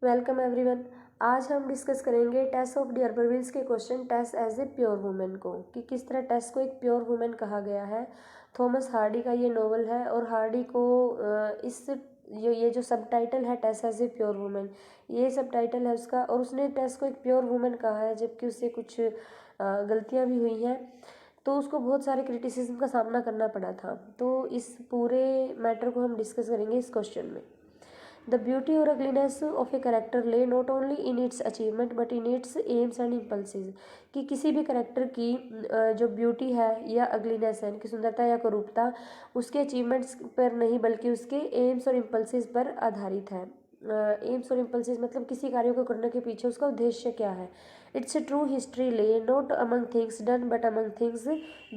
Welcome everyone. आज हम discuss करेंगे टेस ऑफ डियरबरविल्स के question Tess as a pure women को, कि किस तरह टेस को एक प्योर वुमेन कहा गया है। थॉमस हार्डी का ये नॉवल है और हार्डी को ये जो सब टाइटल है टेस एज ए प्योर वुमेन, ये सब टाइटल है उसका, और उसने टेस को एक प्योर वुमेन कहा है जबकि उससे कुछ गलतियाँ भी हुई हैं, तो उसको बहुत सारे क्रिटिसिज्म का सामना करना पड़ा था। तो इस पूरे मैटर को हम डिस्कस करेंगे इस क्वेश्चन में। The beauty or ugliness of a character lay not only in its achievement but in its aims and impulses। कि किसी भी करेक्टर की जो ब्यूटी है या अगलीनेस है, इनकी सुंदरता या कुरूपता उसके अचीवमेंट्स पर नहीं बल्कि उसके एम्स और इम्पल्सिस पर आधारित है। एम्स और इम्पल्सिस मतलब किसी कार्य को करने के पीछे उसका उद्देश्य क्या है। It's a true history lay not among things done but among things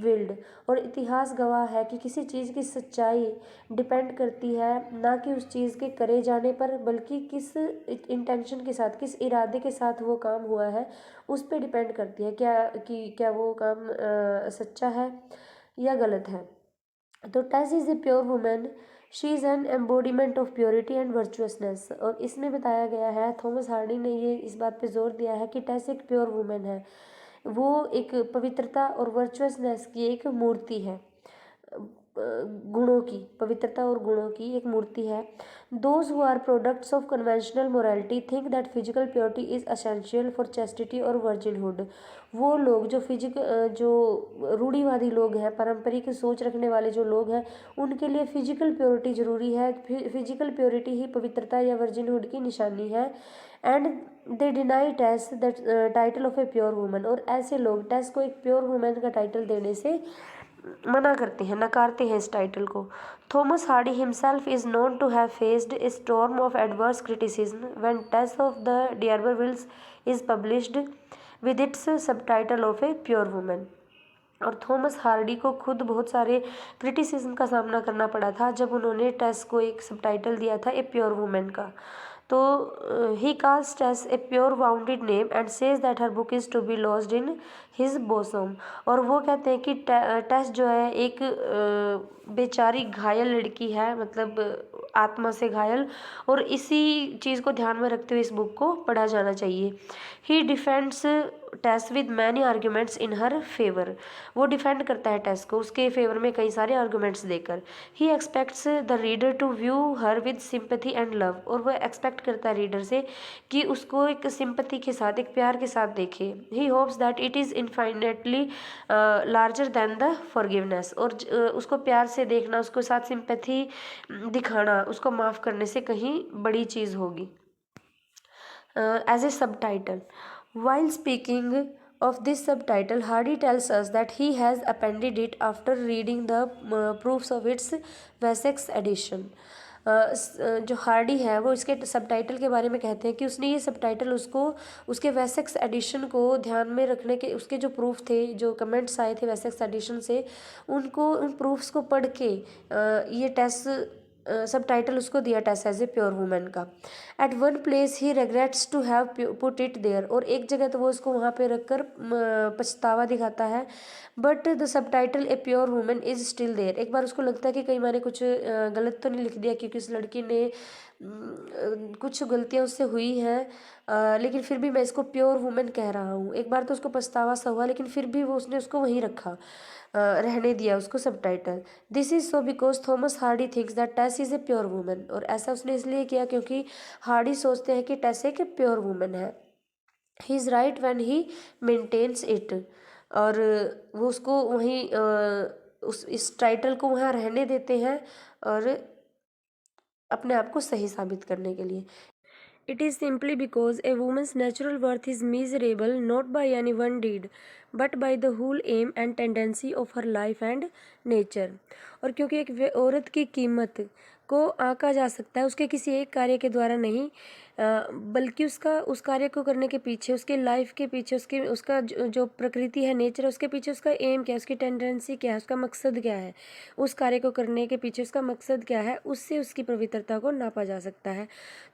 willed. और इतिहास गवाह है कि किसी चीज़ की सच्चाई डिपेंड करती है ना कि उस चीज़ के करे जाने पर, बल्कि किस इंटेंशन के साथ, किस इरादे के साथ वो काम हुआ है उस पर डिपेंड करती है क्या वो काम सच्चा है या गलत है। तो Tess is a pure woman, she is an embodiment of purity and virtuousness. और इसमें बताया गया है, थॉमस हार्डी ने ये इस बात पे जोर दिया है कि टेस एक प्योर वुमेन है, वो एक पवित्रता और वर्चुअसनेस की एक मूर्ति है, गुणों की, पवित्रता और गुणों की एक मूर्ति है। Those who are products of conventional morality think that physical purity is essential for chastity और वर्जिनहुड। वो लोग जो रूढ़िवादी लोग हैं, पारंपरिक सोच रखने वाले जो लोग हैं, उनके लिए फिजिकल प्योरिटी जरूरी है। फिजिकल प्योरिटी ही पवित्रता या वर्जिनहुड की निशानी है। And they deny Tess the title of a pure woman. और ऐसे लोग टेस को एक प्योर वुमेन का टाइटल देने से मना करते हैं, नकारते हैं इस टाइटल को। Thomas Hardy himself is known to have faced a storm of adverse criticism when Tess of the D'Urbervilles is published with its subtitle of a pure woman. और थॉमस हार्डी को खुद बहुत सारे क्रिटिसिज्म का सामना करना पड़ा था जब उन्होंने टेस को एक सबटाइटल दिया था ए प्योर वुमेन का। तो he cast Tess a pure wounded name and says that her book is to be lost in his bosom. और वो कहते हैं कि टेस जो है एक बेचारी घायल लड़की है, मतलब आत्मा से घायल, और इसी चीज़ को ध्यान में रखते हुए इस बुक को पढ़ा जाना चाहिए। He defends Tess with many arguments in her favour. वो डिफेंड करता है टेस को उसके फेवर में कई सारे आर्ग्यूमेंट्स देकर। He expects the reader to view her with sympathy and love. और वो एक्सपेक्ट करता है रीडर से कि उसको एक सिंपैथी के साथ, एक प्यार के साथ देखे। He hopes that it is infinitely larger than the forgiveness. और उसको प्यार से देखना, उसको साथ सिंपैथी दिखाना, उसको माफ़ करने से कहीं बड़ी चीज़ होगी। As a subtitle. While speaking of this subtitle, Hardy tells us that he has appended it after reading the proofs of its Wessex edition. जो हार्डी है वो इसके सबटाइटल के बारे में कहते हैं कि उसने ये सबटाइटल उसको उसके वेसेक्स एडिशन को ध्यान में रखने के, उसके जो प्रूफ थे, जो कमेंट्स आए थे वेसेक्स एडिशन से, उन प्रूफ्स को पढ़ के ये टेस्ट सब टाइटल उसको दिया Tess as a pure women का। At one place he regrets to have put it there. और एक जगह तो वो उसको वहाँ पे रखकर पछतावा दिखाता है। But the subtitle a pure woman is still there. एक बार उसको लगता है कि कहीं मैंने कुछ गलत तो नहीं लिख दिया, क्योंकि उस लड़की ने कुछ गलतियाँ उससे हुई हैं, लेकिन फिर भी मैं इसको प्योर वुमेन कह रहा हूँ। एक बार तो उसको पछतावा सा हुआ, लेकिन फिर भी वो उसने उसको वहीं रखा, रहने दिया उसको subtitle. This is so because Thomas Hardy thinks that Tess is a pure woman. और ऐसा उसने इसलिए किया क्योंकि हार्डी सोचते हैं कि टेस एक प्योर वुमेन है। He is right when he maintains it. और वो उसको वहीं उस इस टाइटल को वहाँ रहने देते हैं और अपने आप को सही साबित करने के लिए। It is simply because a woman's natural worth is measurable not by any one deed, but by the whole aim and tendency of her life and nature। और क्योंकि एक औरत की कीमत को आंका जा सकता है उसके किसी एक कार्य के द्वारा नहीं, बल्कि उस कार्य को करने के पीछे, उसके लाइफ के पीछे, उसका जो प्रकृति है, नेचर है, उसके पीछे उसका एम क्या है, उसकी टेंडेंसी क्या है, उसका मकसद क्या है, उस कार्य को करने के पीछे उसका मकसद क्या है, उससे उसकी पवित्रता को नापा जा सकता है।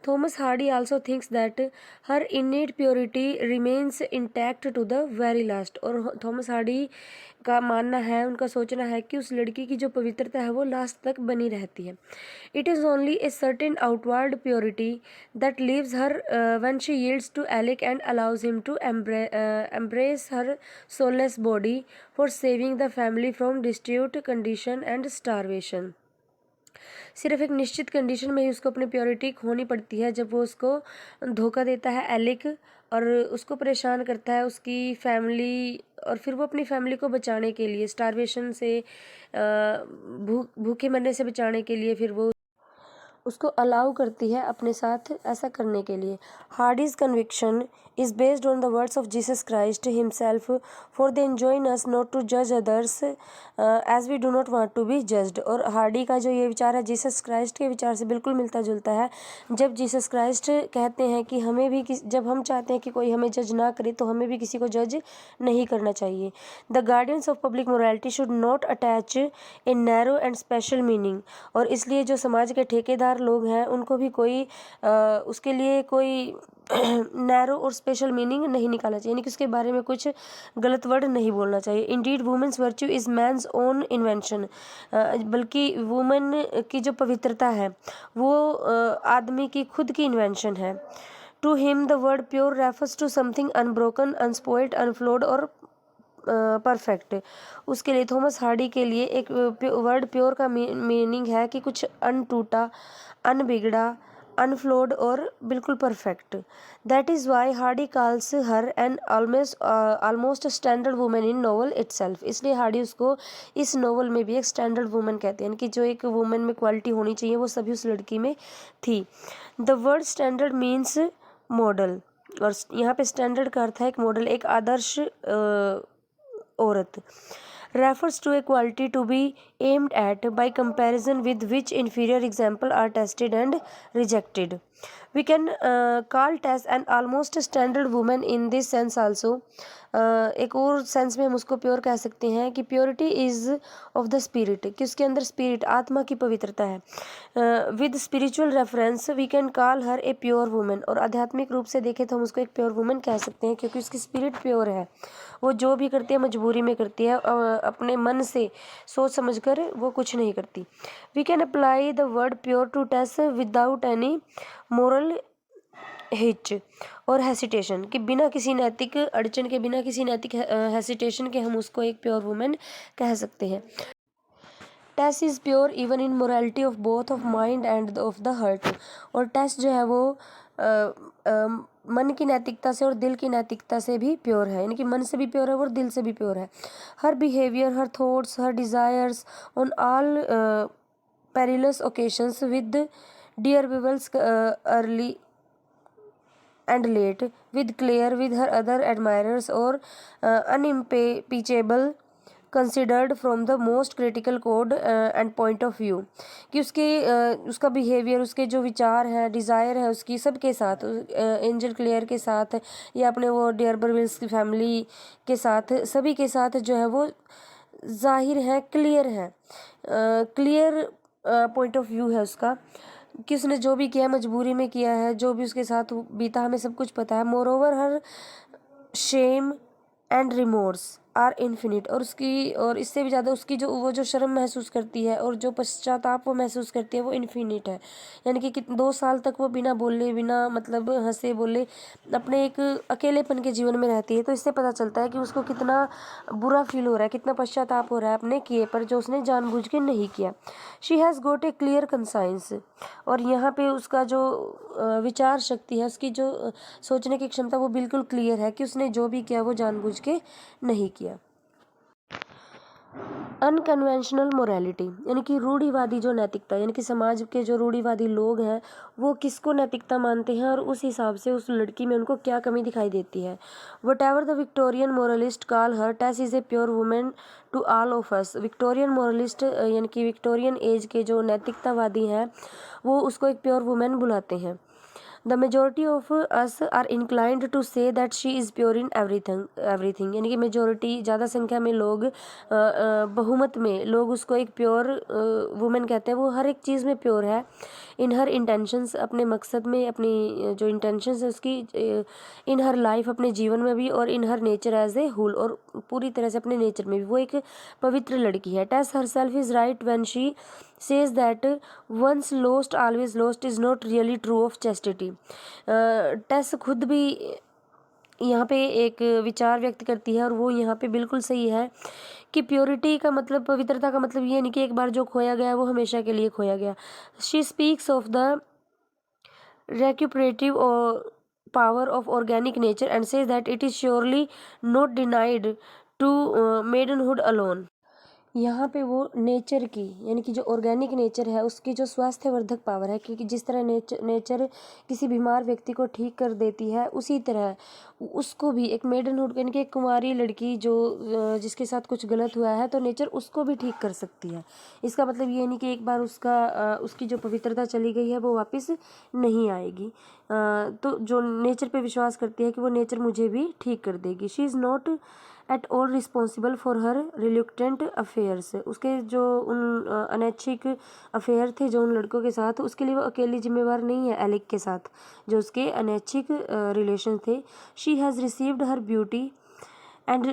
Thomas Hardy also thinks that her innate purity remains intact to the very last. और थॉमस हार्डी का मानना है, उनका सोचना है कि उस लड़की की जो पवित्रता है वो लास्ट तक बनी रहती है। It is only a certain outward purity that leaves her when she yields to Alec and allows him to embrace her soulless body for saving the family from destitute condition and starvation. सिर्फ एक निश्चित condition में ही उसको अपनी purity खोनी पड़ती है, जब वो उसको धोखा देता है एलिक और उसको परेशान करता है उसकी फैमिली, और फिर वो अपनी फैमिली को बचाने के लिए, स्टारवेशन से भूखे मरने से बचाने के लिए फिर वो उसको अलाउ करती है अपने साथ ऐसा करने के लिए. Hardy's conviction is based on the words of Jesus Christ himself, for they enjoin us not to judge others as we do not want to be judged. और हार्डी का जो ये विचार है जीसस क्राइस्ट के विचार से बिल्कुल मिलता जुलता है, जब जीसस क्राइस्ट कहते हैं कि हमें भी जब हम चाहते हैं कि कोई हमें जज ना करे तो हमें भी किसी को जज नहीं करना चाहिए. The guardians of public morality should not attach a narrow and special meaning. और इसलिए जो समाज के ठेकेदार लोग हैं उनको भी कोई उसके लिए कोई नैरो और स्पेशल मीनिंग नहीं निकालना चाहिए, यानी कि उसके बारे में कुछ गलत वर्ड नहीं बोलना चाहिए. Indeed woman's virtue is man's own invention. बल्कि वुमेन की जो पवित्रता है वो आदमी की खुद की इन्वेंशन है. To him the word pure refers to something unbroken, unspoiled, unflawed और परफेक्ट. उसके लिए थॉमस हार्डी के लिए एक वर्ड प्योर का मीनिंग है कि कुछ अनटूटा, अनबिगड़ा, अनफ्लोड और बिल्कुल perfect. That is why Hardy calls her an almost standard woman in novel itself. इसलिए हार्डी उसको इस नॉवल में भी एक स्टैंडर्ड वुमेन कहते हैं, कि जो एक वुमेन में क्वालिटी होनी चाहिए वो सभी उस लड़की में थी. The word standard means model, और यहाँ पे स्टैंडर्ड का अर्थ है एक मॉडल, एक आदर्श औरत. refers to a quality to be aimed at, by comparison with which inferior example are tested and rejected. We can call Tess an almost standard woman in this sense also. एक और sense में हम उसको pure कह सकते हैं कि purity is of the spirit, कि उसके अंदर स्पिरिट, आत्मा की पवित्रता है. With spiritual reference we can call her a pure woman. और आध्यात्मिक रूप से देखें तो हम उसको एक प्योर वुमेन कह सकते हैं, क्योंकि उसकी स्पिरिट प्योर है. वो जो भी करती है मजबूरी में करती है, अपने मन से सोच समझकर वो कुछ नहीं करती. We can apply the word pure to Tess without any moral hitch और हेसिटेशन, कि बिना किसी नैतिक अड़चन के, बिना किसी नैतिक हेसिटेशन के हम उसको एक प्योर वुमेन कह सकते हैं. Tess is pure even in morality of both of mind and of the heart. और टेस जो है वो मन की नैतिकता से और दिल की नैतिकता से भी प्योर है, यानी कि मन से भी प्योर है और दिल से भी प्योर है. Her behaviour, her thoughts, her desires on all perilous occasions with dear vivels early and late, with Claire, with her other admirers, or unimpeachable, considered from the most critical code and point of view. कि उसका behaviour, उसके जो विचार हैं, desire है उसकी सबके साथ, एंजल क्लेयर के साथ या अपने वो डियर बर्विल्स की फैमिली के साथ, सभी के साथ जो है वो जाहिर है, क्लियर है, क्लियर पॉइंट ऑफ व्यू है उसका, कि उसने जो भी किया मजबूरी में किया है, जो भी उसके साथ बीता हमें सब कुछ पता है. Moreover her shame and remorse are infinite. और इससे भी ज़्यादा उसकी वो जो शर्म महसूस करती है और जो पश्चाताप वो महसूस करती है वो इन्फिनिट है. यानी कि 2 साल तक वो बिना बोले, बिना मतलब हंसे बोले अपने एक अकेलेपन के जीवन में रहती है. तो इससे पता चलता है कि उसको कितना बुरा फील हो रहा है, कितना पश्चाताप हो रहा है अपने किए पर, जो उसने जानबूझ के नहीं किया. She has got a clear conscience. और यहाँ पे उसका जो विचार शक्ति है, उसकी जो सोचने की क्षमता, वो बिल्कुल क्लियर है कि उसने जो भी किया वो जानबूझ के नहीं किया. अनकन्वेंशनल मोरालिटी, यानी कि रूढ़िवादी जो नैतिकता, यानी कि समाज के जो रूढ़िवादी लोग हैं वो किसको नैतिकता मानते हैं और उस हिसाब से उस लड़की में उनको क्या कमी दिखाई देती है. Whatever the Victorian moralist call her, Tess is a pure woman to all of us. Victorian moralist यानी कि विक्टोरियन एज के जो नैतिकतावादी हैं वो उसको एक प्योर वुमेन बुलाते हैं. The majority of us are inclined to say that she is pure in everything. यानी कि मेजोरिटी, ज़्यादा संख्या में लोग, बहुमत में लोग उसको एक प्योर वुमेन कहते हैं, वो हर एक चीज़ में प्योर है. इन हर इंटेंशंस, अपने मकसद में, अपनी जो इंटेंशंस है उसकी, इन हर लाइफ, अपने जीवन में भी, और in her nature as a whole, और पूरी तरह से अपने नेचर में भी वो एक पवित्र लड़की है। Tess herself is right when she says that once lost always lost is not really true of chastity. Tess खुद भी यहाँ पे एक विचार व्यक्त करती है, और वो यहाँ पे बिल्कुल सही है कि प्योरिटी का मतलब, पवित्रता का मतलब ये नहीं कि एक बार जो खोया गया वो हमेशा के लिए खोया गया। She speaks of the recuperative power of organic nature and says that it is surely not denied to maidenhood alone। यहाँ पे वो नेचर की, यानी कि जो ऑर्गेनिक नेचर है उसकी जो स्वास्थ्यवर्धक पावर है, क्योंकि जिस तरह नेचर किसी बीमार व्यक्ति को ठीक कर देती है, उसी तरह उसको भी एक मेडनहुड, यानी कि एक कुंवारी लड़की जो जिसके साथ कुछ गलत हुआ है, तो नेचर उसको भी ठीक कर सकती है। इसका मतलब ये नहीं कि एक बार उसकी जो पवित्रता चली गई है वो वापस नहीं आएगी। तो जो नेचर पे विश्वास करती है कि वो नेचर मुझे भी ठीक कर देगी। She is not at all responsible for her reluctant affairs. उसके जो उन अनैच्छिक अफेयर थे जो उन लड़कों के साथ, उसके लिए वो अकेली जिम्मेवार नहीं है एलिक के साथ जो उसके अनैच्छिक रिलेशन थे। She has received her beauty and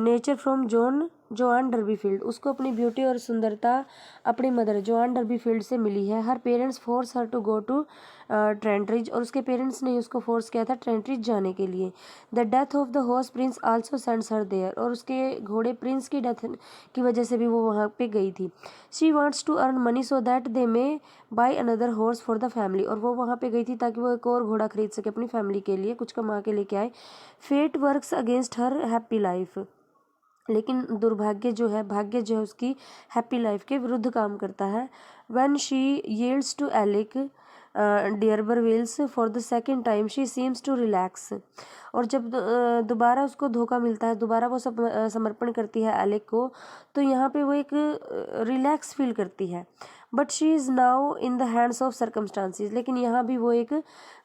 nature from Joan Durbeyfield. उसको अपनी ब्यूटी और सुंदरता अपनी मदर जोआन डर्बीफील्ड से मिली है। Her parents force her to go to Trantridge, और उसके पेरेंट्स ने उसको फोर्स किया था ट्रेंटरिज जाने के लिए। The death of the horse Prince also sends her there, और उसके घोड़े प्रिंस की डेथ की वजह से भी वो वहाँ पे गई थी। She wants to earn money so that they may buy another horse for the family, और वो वहाँ पे गई थी ताकि वो एक और घोड़ा खरीद सके अपनी फैमिली के लिए, कुछ कमा के लेके आए। Fate works against her happy life, लेकिन दुर्भाग्य जो है, भाग्य जो है उसकी हैप्पी लाइफ के विरुद्ध काम करता है। When she yields to Alec D'Urberville for the second time she seems to relax, और जब दोबारा उसको धोखा मिलता है, दोबारा वो समर्पण करती है एलिक को, तो यहाँ पे वो एक रिलैक्स फील करती है। But she is now in the hands of circumstances, लेकिन यहाँ भी वो एक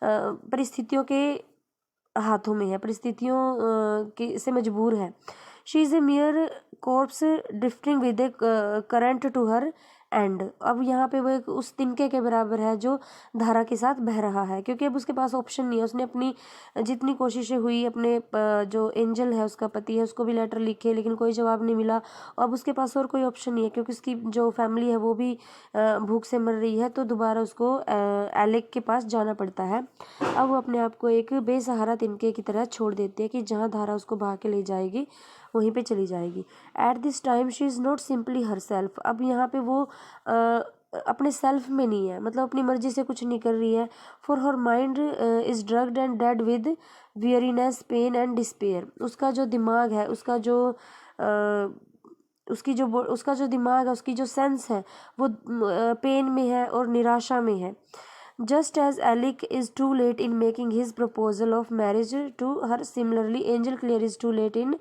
परिस्थितियों के हाथों में है, परिस्थितियों से मजबूर है। She is a mere corpse drifting with a current to her end. अब यहाँ पे वो एक उस तिनके के बराबर है जो धारा के साथ बह रहा है, क्योंकि अब उसके पास ऑप्शन नहीं है। उसने अपनी जितनी कोशिशें हुई, अपने जो एंजल है उसका पति है उसको भी लेटर लिखे, लेकिन कोई जवाब नहीं मिला। अब उसके पास और कोई ऑप्शन नहीं है, क्योंकि उसकी जो फैमिली है वो भी भूख से मर रही है, तो दोबारा उसको एलेक के पास जाना पड़ता है। अब वो अपने आप को एक बेसहारा तिनके की तरह छोड़ देती है कि जहाँ धारा उसको बहा के ले जाएगी वहीं पे चली जाएगी। At this time she is not simply her self. अब यहाँ पे वो अपने सेल्फ में नहीं है, मतलब अपनी मर्जी से कुछ नहीं कर रही है। For her mind is drugged and dead with weariness, pain and despair. उसका जो दिमाग है, उसका जो दिमाग है, उसकी जो सेंस है वो पेन में है और निराशा में है। Just as Alec is too late in making his proposal of marriage to her, similarly Angel Clear is too late in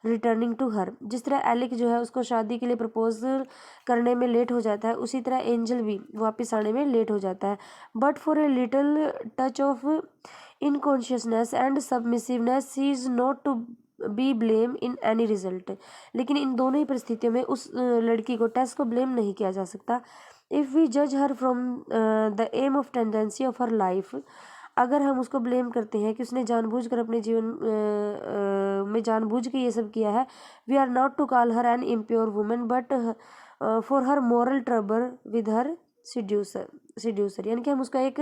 returning to her। जिस तरह एलिक जो है उसको शादी के लिए प्रपोज करने में लेट हो जाता है, उसी तरह एंजल भी वापस आने में लेट हो जाता है। But for a little touch of unconsciousness and submissiveness he is not to be blame in any result. लेकिन इन दोनों ही परिस्थितियों में उस लड़की को, टेस को ब्लेम नहीं किया जा सकता। इफ़ वी जज her from the aim of tendency of her life, अगर हम उसको ब्लेम करते हैं कि उसने जानबूझकर अपने जीवन में जानबूझ के ये सब किया है, we are not to call her an impure woman but for her moral trouble with her seducer. यानी कि हम उसका एक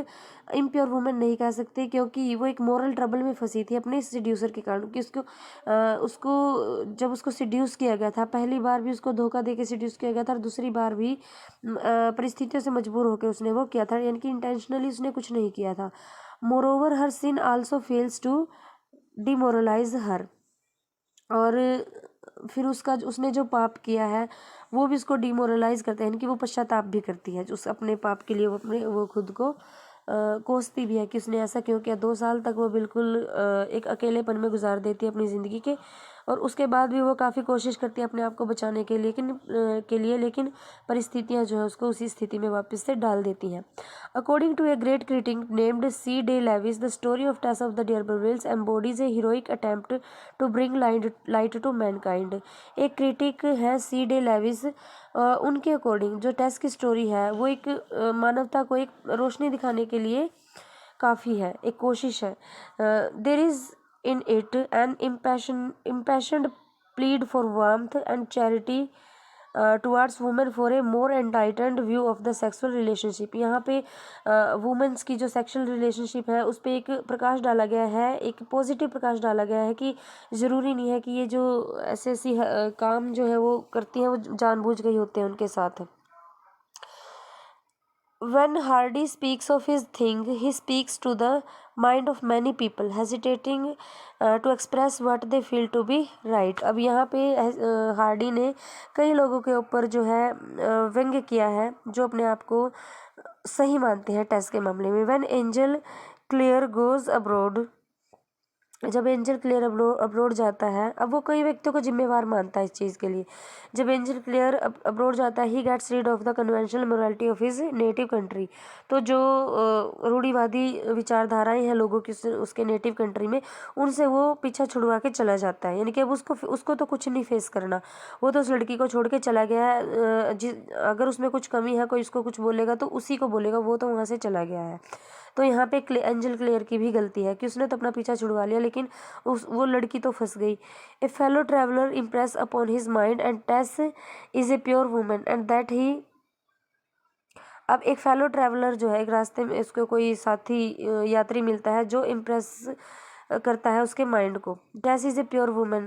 इम्प्योर वुमेन नहीं कह सकते, क्योंकि वो एक मॉरल ट्रबल में फंसी थी अपने सिड्यूसर के कारण। कि उसको जब उसको सिड्यूस किया गया था, पहली बार भी उसको धोखा दे के सिड्यूस किया गया था, और दूसरी बार भी परिस्थितियों से मजबूर होकर उसने वो किया था, यानी कि इंटेंशनली उसने कुछ नहीं किया था। Moreover her sin also fails to demoralise her, और फिर उसने जो पाप किया है वो भी उसको डिमोरलाइज करता है, यानी कि वो पश्चाताप भी करती है उस अपने पाप के लिए। वो खुद को कोसती भी है कि उसने ऐसा क्यों किया। 2 साल तक वो बिल्कुल एक अकेलेपन में गुजार देती है अपनी ज़िंदगी के, और उसके बाद भी वो काफ़ी कोशिश करती है अपने आप को बचाने के लिए लेकिन परिस्थितियाँ जो है उसको उसी स्थिति में वापस से डाल देती हैं। According to a great critic named C Day Lewis, the story of Tess of the D'Urbervilles embodies a heroic attempt to bring light to mankind. एक क्रिटिक है सी डे लेविस, उनके अकॉर्डिंग जो टेस की story है वो एक मानवता को एक रोशनी दिखाने के लिए काफ़ी है, एक कोशिश है। There is in it an impassioned plead for warmth and charity towards women for a more enlightened view of the sexual relationship। यहाँ पे वुमेन्स की जो सेक्सुअल रिलेशनशिप है उस पर एक प्रकाश डाला गया है, एक पॉजिटिव प्रकाश डाला गया है कि ज़रूरी नहीं है कि ये जो ऐसे काम जो है वो करती हैं वो जानबूझ के ही होते हैं उनके साथ। When Hardy speaks of his thing, he speaks to the mind of many people, hesitating to express what they feel to be right। अब यहाँ पे हार्डी ने कई लोगों के ऊपर जो है व्यंग्य किया है जो अपने आप को सही मानते हैं टेस के मामले में। When Angel Clear goes abroad, जब एंजल क्लियर अब्रोड जाता है, अब वो कई व्यक्तियों को जिम्मेवार मानता है इस चीज़ के लिए। जब एंजल क्लियर अब्रोड जाता है, he gets rid of the conventional morality of his native country. तो जो रूढ़िवादी विचारधाराएं हैं लोगों की उसके नेटिव कंट्री में, उनसे वो पीछा छुड़वा के चला जाता है। यानी कि अब उसको तो कुछ नहीं फेस करना, वो तो उस लड़की को छोड़ के चला गया है। अगर उसमें कुछ कमी है, कोई उसको कुछ बोलेगा तो उसी को बोलेगा, वो तो वहाँ से चला गया है। तो यहाँ पे एंजल क्लेयर की भी गलती है कि उसने तो अपना पीछा छुड़वा लिया लेकिन वो लड़की तो फंस गई। A fellow traveller impress upon his mind and Tess is a pure woman and that he. अब एक फेलो ट्रैवलर जो है, एक रास्ते में इसको कोई साथी यात्री मिलता है जो इम्प्रेस करता है उसके माइंड को। Tess is a pure woman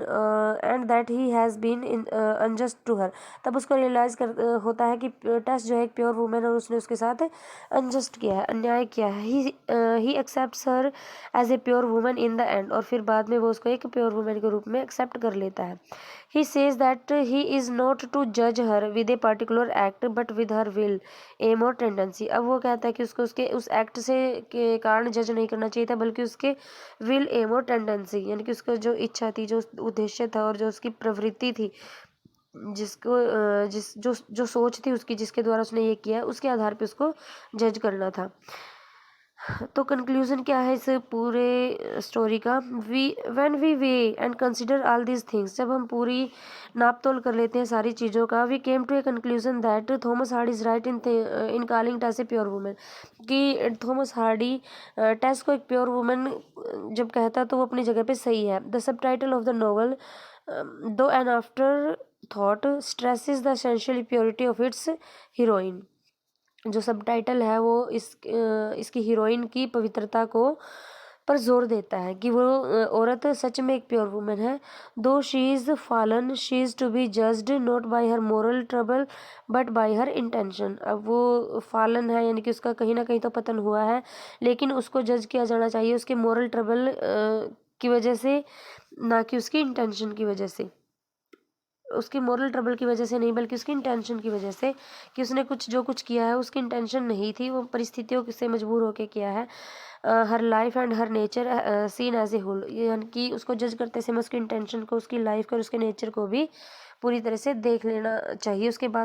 and that he has been unjust to her. तब उसको रियलाइज़ होता है कि टेस जो है एक प्योर वुमन और उसने उसके साथ अनजस्ट किया है, अन्याय किया है। He accepts her as a pure woman in the end, और फिर बाद में वो उसको एक प्योर वुमन के रूप में एक्सेप्ट कर लेता है। He says that he is not to जज her with a particular act but with her will aim और टेंडेंसी। अब वो कहता है कि उसको उसके उस एक्ट से के कारण जज नहीं करना चाहिए था, बल्कि उसके विल एम और टेंडेंसी, यानी कि उसका जो इच्छा थी, जो उद्देश्य था और जो उसकी प्रवृत्ति थी, जिसको जो सोच थी उसकी, जिसके द्वारा उसने ये किया, उसके आधार पे उसको जज करना था। तो कंक्लूजन क्या है इस पूरे स्टोरी का? When we weigh and consider all these things, जब हम पूरी नाप तोल कर लेते हैं सारी चीज़ों का, we came to a conclusion that Thomas Hardy is right in calling Tess a pure woman. कि थॉमस हार्डी टेस को एक प्योर वुमेन जब कहता है तो वो अपनी जगह पे सही है। The subtitle of the novel though an afterthought stresses the essential purity of its heroine. जो सब टाइटल है वो इसकी हीरोइन की पवित्रता को पर जोर देता है कि वो औरत सच में एक प्योर वुमेन है। Though she is fallen, she is to be judged not by her moral trouble but by her intention. अब वो फॉलन है, यानी कि उसका कहीं ना कहीं तो पतन हुआ है, लेकिन उसको जज किया जाना चाहिए उसके मोरल ट्रबल की वजह से, ना कि उसकी इंटेंशन की वजह से। उसकी मोरल ट्रबल की वजह से नहीं, बल्कि उसकी इंटेंशन की वजह से, कि उसने जो कुछ किया है उसकी इंटेंशन नहीं थी, वो परिस्थितियों से मजबूर होकर किया है। Her life and her nature seen as a whole, यानी कि उसको जज करते समय उसकी इंटेंशन को, उसकी लाइफ को और उसके नेचर को भी पूरी तरह से देख लेना चाहिए। उसके बाद